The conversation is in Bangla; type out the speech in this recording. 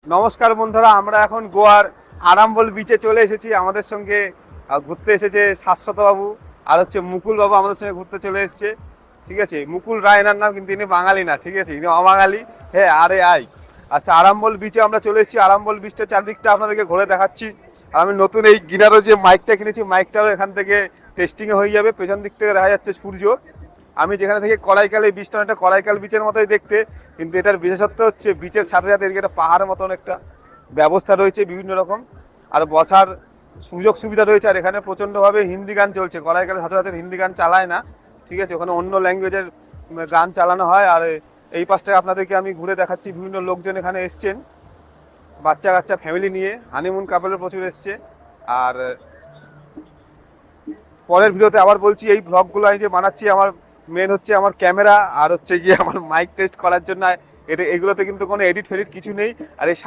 নমস্কার বন্ধুরা, আমরা এখন গোয়ার আরাম্বল বিচে চলে এসেছি। আমাদের সঙ্গে ঘুরতে এসেছে শাশ্বত বাবু আর হচ্ছে মুকুল বাবু আমাদের সঙ্গে ঘুরতে চলে এসেছে। ঠিক আছে, মুকুল রায় এনার নাম, কিন্তু ইনি বাঙালি না, ঠিক আছে, ইনি অবাঙালি। হ্যাঁ, আরে আই। আচ্ছা, আরাম্বল বিচে আমরা চলে এসেছি। আরাম্বল বিচটা চারদিকটা আপনাদেরকে ঘুরে দেখাচ্ছি। আর আমি নতুন এই গিনারও যে মাইকটা কিনেছি, মাইকটাও এখান থেকে টেস্টিংয়ে হয়ে যাবে। পেছন দিক থেকে দেখা যাচ্ছে সূর্য। আমি যেখানে থেকে করাইকাল, এই বিচটা একটা করাইকাল বিচের মতোই দেখতে, কিন্তু এটার বিশেষত্ব হচ্ছে বিচের সাথে সাথে এদিকে একটা পাহাড়ের মতন একটা ব্যবস্থা রয়েছে বিভিন্ন রকম, আর বসার সুযোগ সুবিধা রয়েছে। আর এখানে প্রচণ্ডভাবে হিন্দি গান চলছে। করাইকালে সচরাচর হিন্দি গান চালায় না, ঠিক আছে, ওখানে অন্য ল্যাঙ্গুয়েজের গান চালানো হয়। আর এই পাশটায় আপনাদেরকে আমি ঘুরে দেখাচ্ছি। বিভিন্ন লোকজন এখানে এসছেন, বাচ্চা কাচ্চা ফ্যামিলি নিয়ে, হানিমুন কাপলের প্রচুর এসছে। আর পরের ভিডিওতে আবার বলছি, এই ব্লগগুলো আমি যে বানাচ্ছি, আমার মেন হচ্ছে আমার ক্যামেরা আর হচ্ছে গিয়ে আমার মাইক টেস্ট করার জন্য। এগুলোতে কিন্তু কোনো এডিট ফেডিট কিছু নেই। আর এই